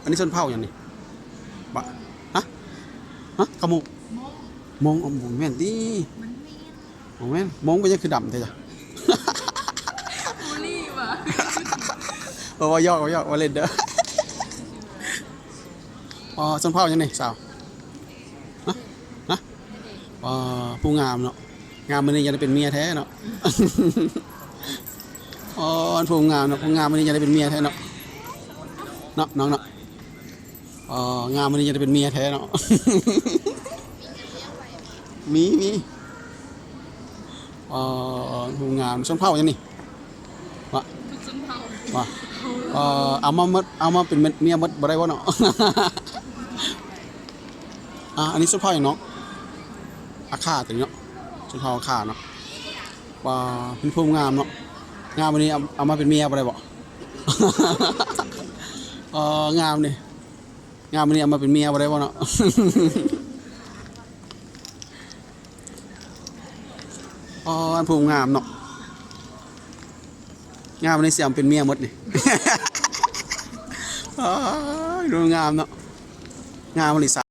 นนี้ชนเผ่าอย่างนี้บะฮะขมุกมงอ๋อมงแม่นดิมงแม่นมงไปยังคือดำแต่จ้ะ บูลลี่ว่ะ ว่ายอกว่าเล่นเด้ออ๋อชนเผ่าอย่างนี้สาวฮะอ๋อผู้งามเนาะงามมันนี่ยังได้เป็นเมียแท้เนาะ อ๋อผู้งามเนาะผู้งามมันนี่ยังได้เป็นเมียแท้เนาะน้องเนาะอ๋องามมันนี่ยังได้เป็นเมียแท้เนาะ มีผู้งามชนเผ่าอย่างนี้วะ ทุกชนเผ่า ว่าเอามาเป็นเมียมดบ่ได้วะเนาะ อันนี้สุดพ่ออย่างเนาะอาคาถึงเนาะสุดพ่ออาคาเนาะว่าเป็นผู้งามเนาะงามวันนี้เอามาเป็นเมียบ่ได้บ่ งามนี่งามวันนี้เอามาเป็นเมียบ่ได้วะเนาะ อันผู้งามเนาะงามวันนี้เสียมเป็นเมียหมดนี่ ดูงามเนาะงามบริษัท